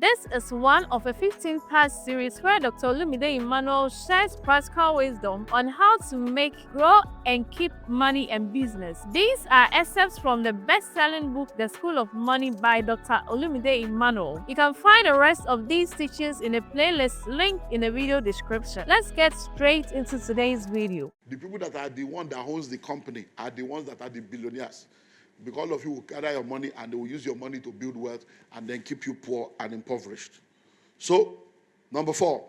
This is one of a 15-part series where Dr. Olumide Emmanuel shares practical wisdom on how to make, grow, and keep money and business. These are excerpts from the best-selling book, The School of Money by Dr. Olumide Emmanuel. You can find the rest of these teachings in a playlist linked in the video description. Let's get straight into today's video. The people that are the one that owns the company are the ones that are the billionaires. Because of you will gather your money and they will use your money to build wealth and then keep you poor and impoverished. So, number 4,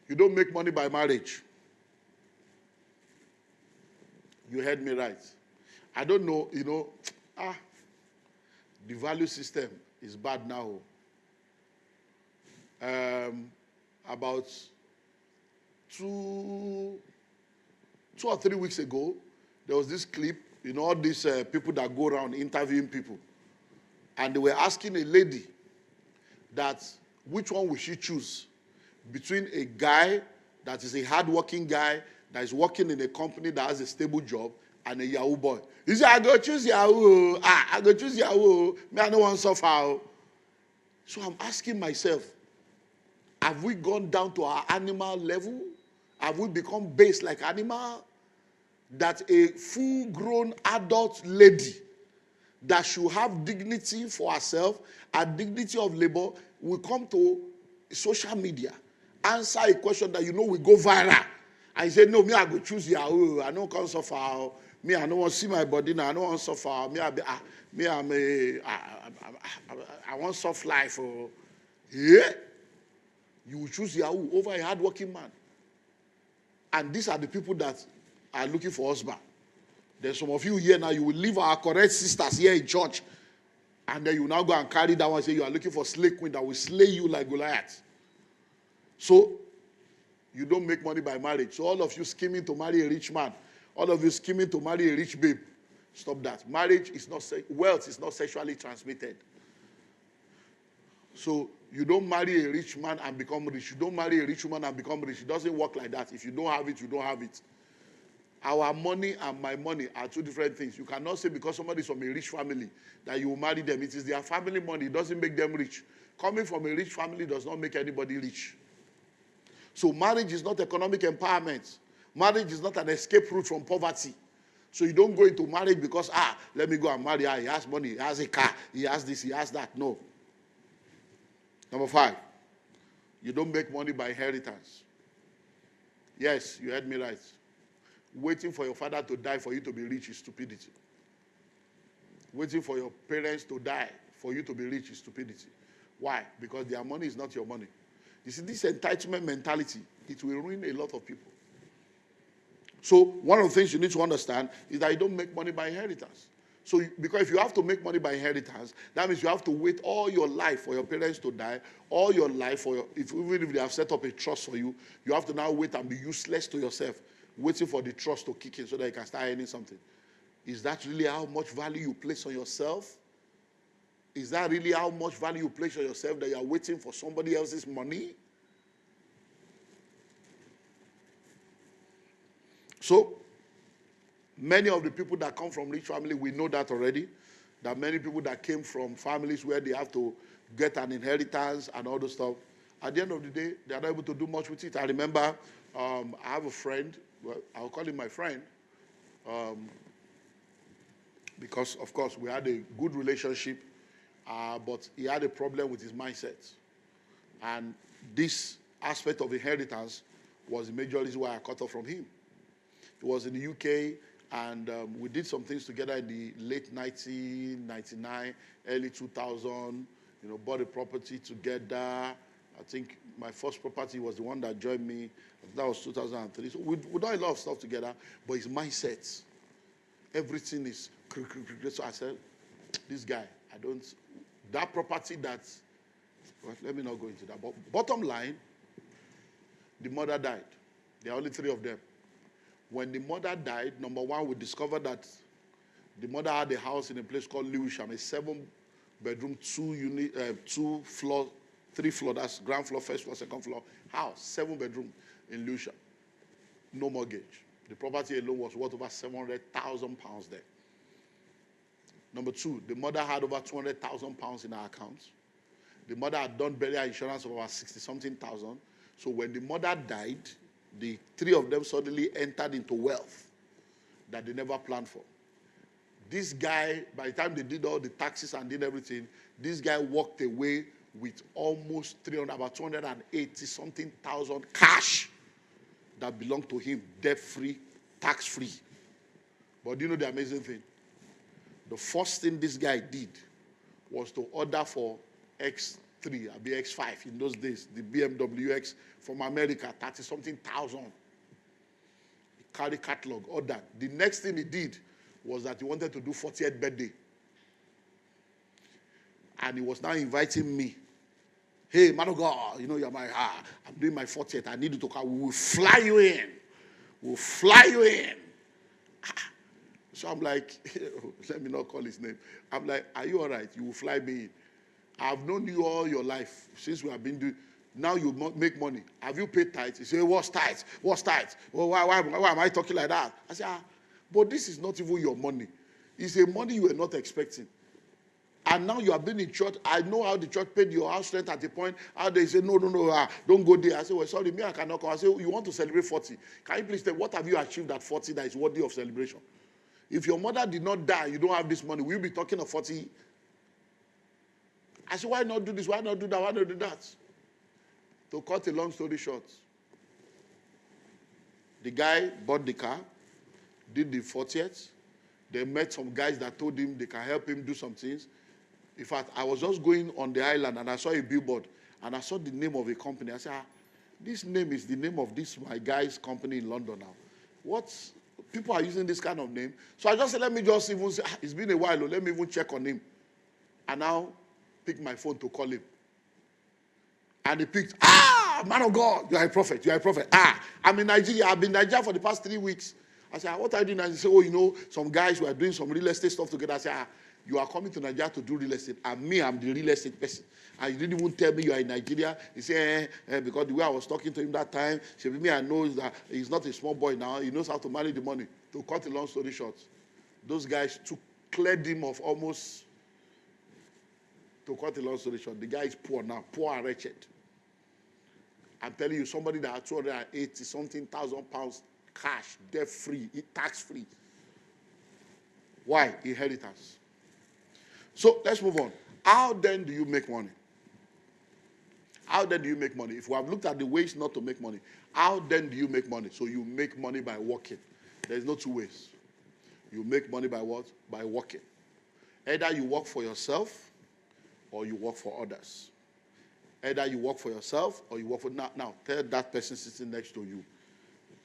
you don't make money by marriage. You heard me right. I don't know, the value system is bad now. About 2 or 3 weeks ago, there was this clip, all these people that go around interviewing people. And they were asking a lady that which one will she choose between a guy that is a hardworking guy that is working in a company that has a stable job and a Yahoo boy. He said, I go choose Yahoo. I go choose Yahoo. Me, I don't want to suffer. So I'm asking myself, have we gone down to our animal level? Have we become base like animal? That a full-grown adult lady that should have dignity for herself and dignity of labor will come to social media, answer a question that will go viral. And say, no, me, I go choose Yahoo. I don't come suffer. Me, I don't want to see my body now. I don't want to suffer. I want soft life. Yeah? You will choose Yahoo over a hardworking man. And these are the people that are looking for husband. There's some of you here now, you will leave our correct sisters here in church, and then you now go and carry that one and say you are looking for slay queen that will slay you like Goliath. So, you don't make money by marriage. So all of you scheming to marry a rich man, all of you scheming to marry a rich babe, stop that. Marriage is not, wealth is not sexually transmitted. So, you don't marry a rich man and become rich. You don't marry a rich woman and become rich. It doesn't work like that. If you don't have it, you don't have it. Our money and my money are two different things. You cannot say because somebody is from a rich family that you will marry them. It is their family money. It doesn't make them rich. Coming from a rich family does not make anybody rich. So marriage is not economic empowerment. Marriage is not an escape route from poverty. So you don't go into marriage because, let me go and marry her. He has money. He has a car. He has this. He has that. No. Number 5, you don't make money by inheritance. Yes, you heard me right. Waiting for your father to die for you to be rich is stupidity. Waiting for your parents to die for you to be rich is stupidity. Why? Because their money is not your money. You see, this entitlement mentality, it will ruin a lot of people. So one of the things you need to understand is that you don't make money by inheritance. So because if you have to make money by inheritance, that means you have to wait all your life for your parents to die, all your life even if they have set up a trust for you, you have to now wait and be useless to yourself, waiting for the trust to kick in so that you can start earning something. Is that really how much value you place on yourself? Is that really how much value you place on yourself that you are waiting for somebody else's money? So, many of the people that come from rich family, we know that already. That many people that came from families where they have to get an inheritance and all those stuff, at the end of the day, they are not able to do much with it. I remember I have a friend, well, I'll call him my friend, because, of course, we had a good relationship, but he had a problem with his mindset. And this aspect of inheritance was the major reason why I cut off from him. He was in the UK, and we did some things together in the late 1999, early 2000, bought a property together. I think my first property was the one that joined me. That was 2003. So we done a lot of stuff together, but his mindset, everything is... So I said, this guy, that property well, let me not go into that. But bottom line, the mother died. There are only 3 of them. When the mother died, number 1, we discovered that the mother had a house in a place called Lewisham, a 7-bedroom, 2-floor, 3-floor, that's ground floor, first floor, second floor house, 7-bedroom in Lewisham. No mortgage. The property alone was worth over £700,000 there. Number 2, the mother had over £200,000 in her account. The mother had done burial insurance of about 60-something thousand. So when the mother died, the three of them suddenly entered into wealth that they never planned for. This guy, by the time they did all the taxes and did everything, this guy walked away with almost 300, about 280-something thousand cash that belonged to him, debt-free, tax-free. But do you know the amazing thing? The first thing this guy did was to order for X3, I'll be X5 in those days, the BMW X from America, 30-something thousand. He carried catalog, ordered. The next thing he did was that he wanted to do 40th birthday. And he was now inviting me. Hey, man of God, you know, you're my, I'm doing my 40th. I need you to come. We will fly you in. We'll fly you in. So I'm like, let me not call his name. I'm like, are you all right? You will fly me in. I've known you all your life since we have been doing. Now you make money. Have you paid tithes? He said, what's tithes? What's tithes? Well, why am I talking like that? I said, but this is not even your money. It's a money you were not expecting. And now you have been in church. I know how the church paid your house rent at the point. How they say, no, don't go there. I say, well, sorry, me, I cannot come. I say, you want to celebrate 40. Can you please tell what have you achieved at 40 that is worthy of celebration? If your mother did not die, you don't have this money, we'll be talking of 40. I said, why not do this? Why not do that? Why not do that? To cut a long story short, the guy bought the car, did the 40th. They met some guys that told him they can help him do some things. In fact, I was just going on the island and I saw a billboard and I saw the name of a company. I said, this name is the name of this my guy's company in London now. What's people are using this kind of name? So I just said, let me just even say, it's been a while, let me even check on him. And now pick my phone to call him. And he picked, man of God, you are a prophet, you are a prophet. I'm in Nigeria, I've been in Nigeria for the past 3 weeks. I said, what are you doing? And he said, you know, some guys who are doing some real estate stuff together. I said, you are coming to Nigeria to do real estate. And me, I'm the real estate person. And you didn't even tell me you are in Nigeria. He said, because the way I was talking to him that time, she said, me, I know that he's not a small boy now. He knows how to manage the money. To cut a long story short, those guys cleared him of almost, to cut a long story short, the guy is poor now, poor and wretched. I'm telling you, somebody that had 280-something thousand pounds cash, debt-free, tax-free. Why? Inheritance. So let's move on. How then do you make money? How then do you make money? If we have looked at the ways not to make money, how then do you make money? So you make money by working. There's no two ways. You make money by what? By working. Either you work for yourself or you work for others. Either you work for yourself or you work for... Now, tell that person sitting next to you.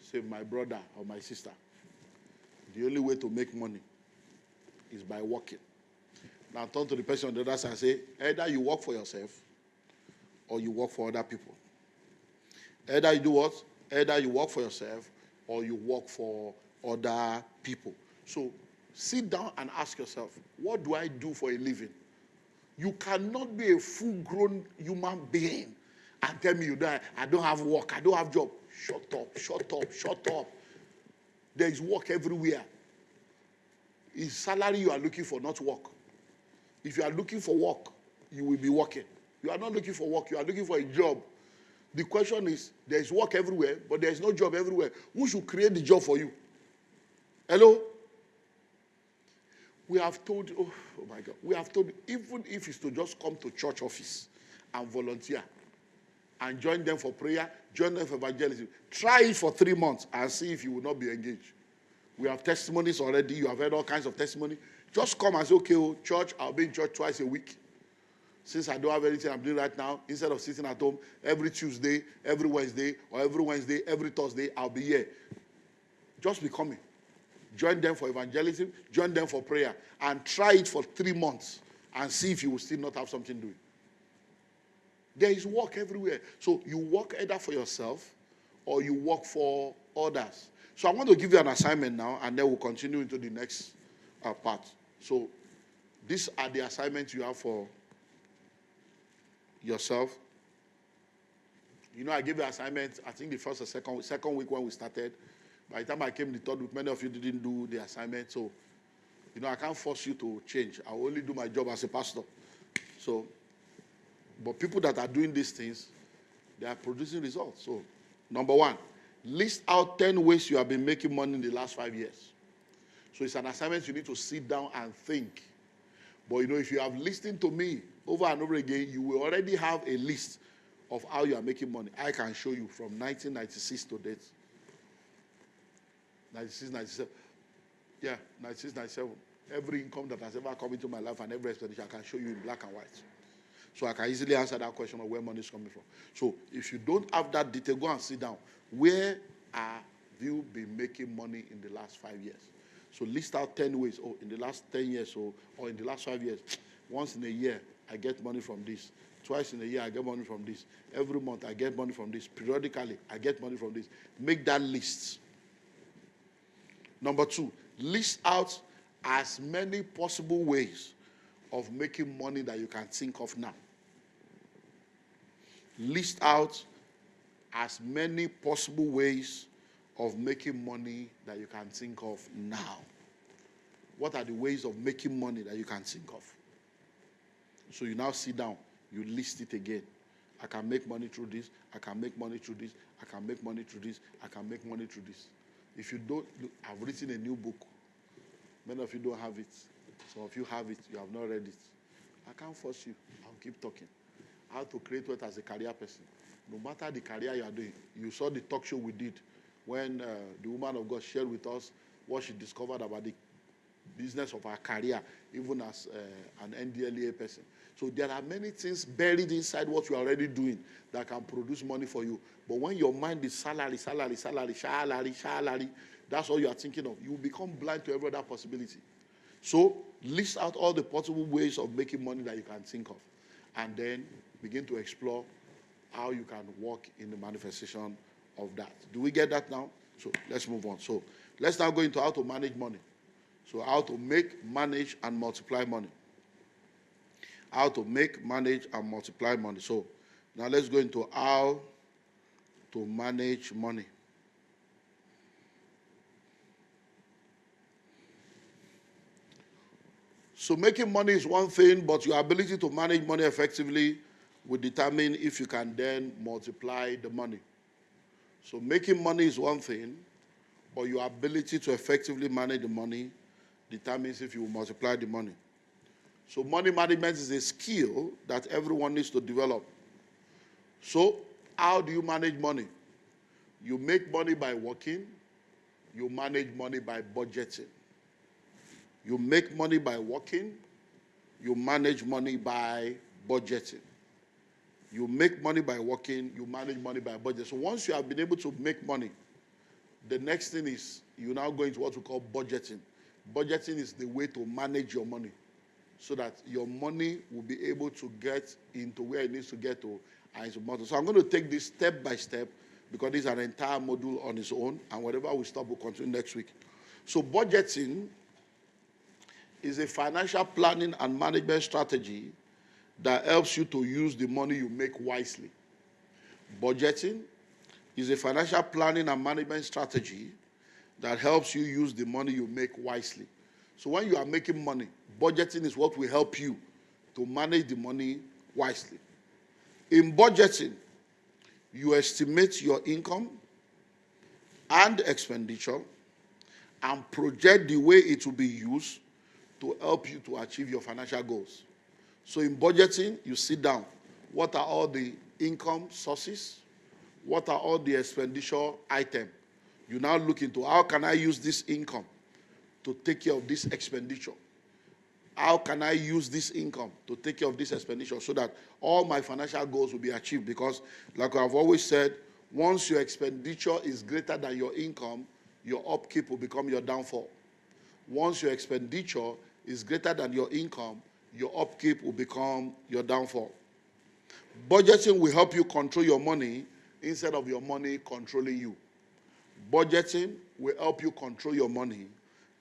Say, my brother or my sister, the only way to make money is by working. Now turn to the person on the other side and say, either you work for yourself or you work for other people. Either you do what? Either you work for yourself or you work for other people. So sit down and ask yourself, what do I do for a living? You cannot be a full-grown human being and tell me I don't have work, I don't have job. Shut up, shut up, shut up. There is work everywhere. It's salary you are looking for, not work. If you are looking for work, you will be working. You are not looking for work, you are looking for a job. The question is, there is work everywhere, but there is no job everywhere. Who should create the job for you? Hello? We have told, oh my God, we have told, even if it's to just come to church office and volunteer and join them for prayer, join them for evangelism, try it for 3 months and see if you will not be engaged. We have testimonies already. You have heard all kinds of testimony. Just come and say, okay, church, I'll be in church twice a week. Since I don't have anything I'm doing right now, instead of sitting at home every Tuesday, every Wednesday, every Thursday, I'll be here. Just be coming. Join them for evangelism, join them for prayer, and try it for 3 months and see if you will still not have something doing. There is work everywhere. So you work either for yourself or you work for others. So I want to give you an assignment now, and then we'll continue into the next part. So these are the assignments you have for yourself. You know, I gave you assignments, I think the first or second week when we started. By the time I came the third week, many of you didn't do the assignment. So, you know, I can't force you to change. I will only do my job as a pastor. So But people that are doing these things, they are producing results. So, number one, list out 10 ways you have been making money in the last 5 years. So it's an assignment you need to sit down and think. But if you have listened to me over and over again, you will already have a list of how you are making money. I can show you from 1996 to date. 96, 97. Yeah, 96, 97. Every income that has ever come into my life and every expenditure, I can show you in black and white. So I can easily answer that question of where money is coming from. So if you don't have that detail, go and sit down. Where have you been making money in the last 5 years? So list out 10 ways. Oh, in the last 10 years or in the last 5 years, once in a year, I get money from this. Twice in a year, I get money from this. Every month, I get money from this. Periodically, I get money from this. Make that list. Number two, list out as many possible ways of making money that you can think of now. List out as many possible ways of making money that you can think of now. What are the ways of making money that you can think of? So you now sit down, you list it again. I can make money through this, I can make money through this, I can make money through this, I can make money through this. If you don't, I've written a new book. Many of you don't have it. Some of you have it, you have not read it. I can't force you. I'll keep talking. How to create wealth as a career person. No matter the career you are doing. You saw the talk show we did when the woman of God shared with us what she discovered about the business of her career, even as an NDLEA person. So there are many things buried inside what you are already doing that can produce money for you. But when your mind is salary, that's all you are thinking of. You will become blind to every other possibility. So list out all the possible ways of making money that you can think of. And then begin to explore how you can work in the manifestation of that. Do we get that now? So let's move on. So let's now go into how to manage money. So how to make, manage, and multiply money. How to make, manage, and multiply money. So now let's go into how to manage money. So making money is one thing, but your ability to manage money effectively will determine if you can then multiply the money. So making money is one thing, but your ability to effectively manage the money determines if you will multiply the money. So money management is a skill that everyone needs to develop. So how do you manage money? You make money by working. You manage money by budgeting. You make money by working. You manage money by budgeting. You make money by working. You manage money by budgeting. So once you have been able to make money, the next thing is you now go into what we call budgeting. Budgeting is the way to manage your money so that your money will be able to get into where it needs to get to. So I'm going to take this step by step because this is an entire module on its own, and whatever we stop, we'll continue next week. So budgeting is a financial planning and management strategy that helps you to use the money you make wisely. Budgeting is a financial planning and management strategy that helps you use the money you make wisely. So when you are making money, budgeting is what will help you to manage the money wisely. In budgeting, you estimate your income and expenditure and project the way it will be used to help you to achieve your financial goals. So in budgeting, you sit down. What are all the income sources? What are all the expenditure items? You now look into how can I use this income to take care of this expenditure? How can I use this income to take care of this expenditure so that all my financial goals will be achieved? Because like I've always said, once your expenditure is greater than your income, your upkeep will become your downfall. Once your expenditure is greater than your income, your upkeep will become your downfall. Budgeting will help you control your money instead of your money controlling you. Budgeting will help you control your money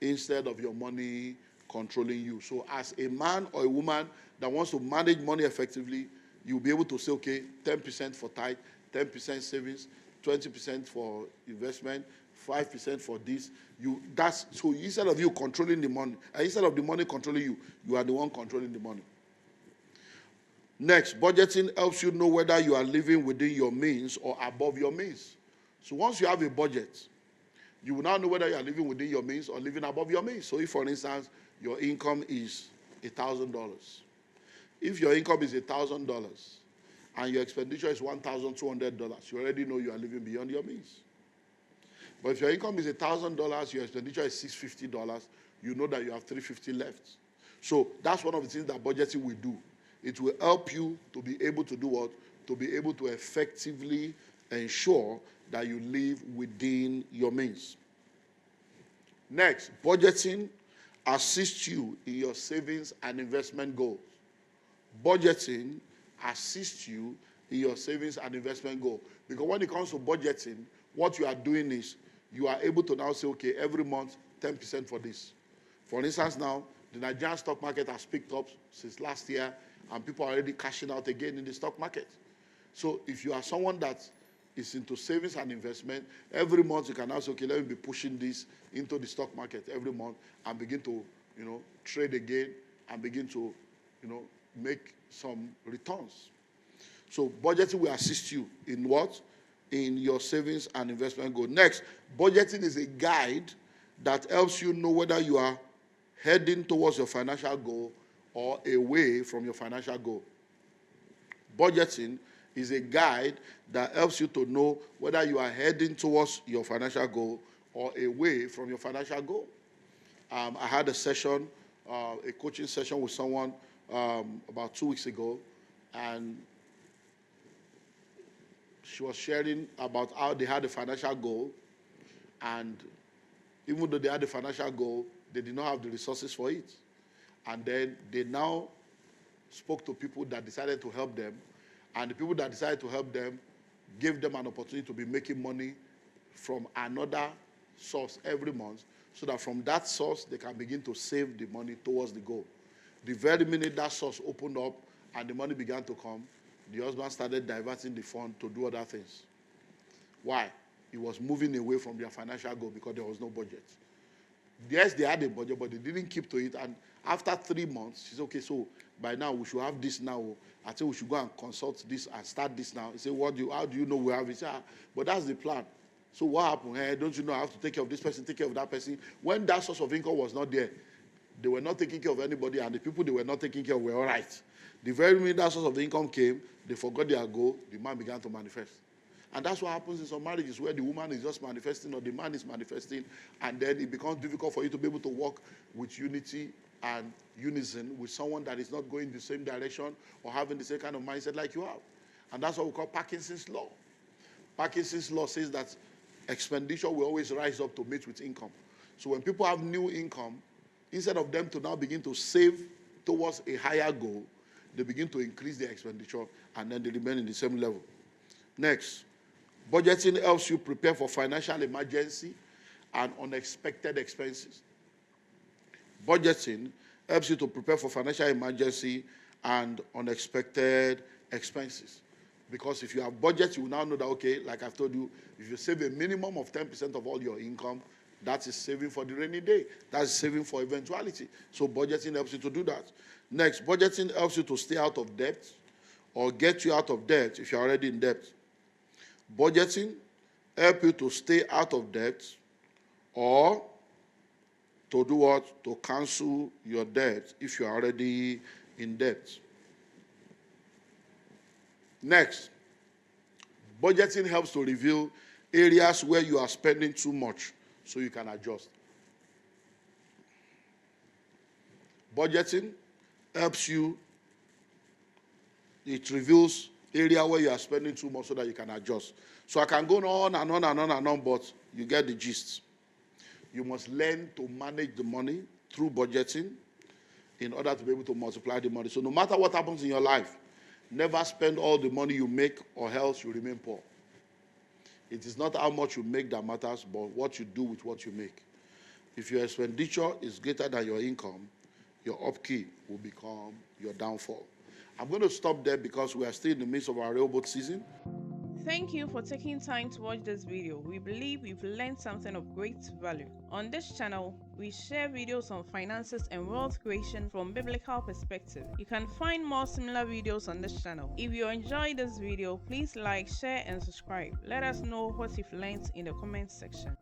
instead of your money controlling you. So as a man or a woman that wants to manage money effectively, you'll be able to say, okay, 10% for tithe, 10% savings, 20% for investment, 5% for this. So instead of you controlling the money, instead of the money controlling you, you are the one controlling the money. Next, budgeting helps you know whether you are living within your means or above your means. So once you have a budget, you will now know whether you are living within your means or living above your means. So if, for instance, your income is $1,000, if your income is $1,000 and your expenditure is $1,200, you already know you are living beyond your means. But if your income is $1,000, your expenditure is $650, you know that you have $350 left. So that's one of the things that budgeting will do. It will help you to be able to do what? To be able to effectively ensure that you live within your means. Next, budgeting assists you in your savings and investment goals. Budgeting assists you in your savings and investment goal. Because when it comes to budgeting, what you are doing is you are able to now say, okay, every month, 10% for this. For instance, now, the Nigerian stock market has picked up since last year, and people are already cashing out again in the stock market. So if you are someone that is into savings and investment, every month you can now say, okay, let me be pushing this into the stock market every month and begin to, trade again and begin to, make some returns. So budgeting will assist you in what? In your savings and investment goal. Next, budgeting is a guide that helps you know whether you are heading towards your financial goal or away from your financial goal. Budgeting is a guide that helps you to know whether you are heading towards your financial goal or away from your financial goal. I had a session, a coaching session with someone about 2 weeks ago, and she was sharing about how they had a financial goal, and even though they had a financial goal, they did not have the resources for it. And then they now spoke to people that decided to help them, and the people that decided to help them gave them an opportunity to be making money from another source every month, so that from that source they can begin to save the money towards the goal. The very minute that source opened up and the money began to come, the husband started diverting the fund to do other things. Why? He was moving away from their financial goal because there was no budget. Yes, they had a budget, but they didn't keep to it. And after 3 months, she said, okay, so by now we should have this now. I said we should go and consult this and start this now. He said, how do you know we have it? He said, but that's the plan. So what happened? Hey, don't you know I have to take care of this person, take care of that person? When that source of income was not there, they were not taking care of anybody, and the people they were not taking care of were all right. The very minute that source of income came, they forgot their goal, the man began to manifest. And that's what happens in some marriages where the woman is just manifesting or the man is manifesting, and then it becomes difficult for you to be able to work with unity and unison with someone that is not going the same direction or having the same kind of mindset like you have. And that's what we call Parkinson's law. Parkinson's law says that expenditure will always rise up to meet with income. So when people have new income, instead of them to now begin to save towards a higher goal, they begin to increase their expenditure and then they remain in the same level. Next, budgeting helps you prepare for financial emergency and unexpected expenses. Budgeting helps you to prepare for financial emergency and unexpected expenses. Because if you have budget, you will now know that, okay, like I've told you, if you save a minimum of 10% of all your income, that is saving for the rainy day. That's saving for eventuality. So budgeting helps you to do that. Next, budgeting helps you to stay out of debt or get you out of debt if you're already in debt. Budgeting helps you to stay out of debt or to do what? To cancel your debt if you're already in debt. Next, budgeting helps to reveal areas where you are spending too much so you can adjust. Budgeting helps you, it reveals area where you are spending too much so that you can adjust. So I can go on and on and on and on, but you get the gist. You must learn to manage the money through budgeting in order to be able to multiply the money. So no matter what happens in your life, never spend all the money you make or else you remain poor. It is not how much you make that matters, but what you do with what you make. If your expenditure is greater than your income, your upkeep will become your downfall. I'm going to stop there because we are still in the midst of our railboat season. Thank you for taking time to watch this video. We believe you've learned something of great value. On this channel, we share videos on finances and wealth creation from biblical perspective. You can find more similar videos on this channel. If you enjoyed this video, please like, share, and subscribe. Let us know what you've learned in the comment section.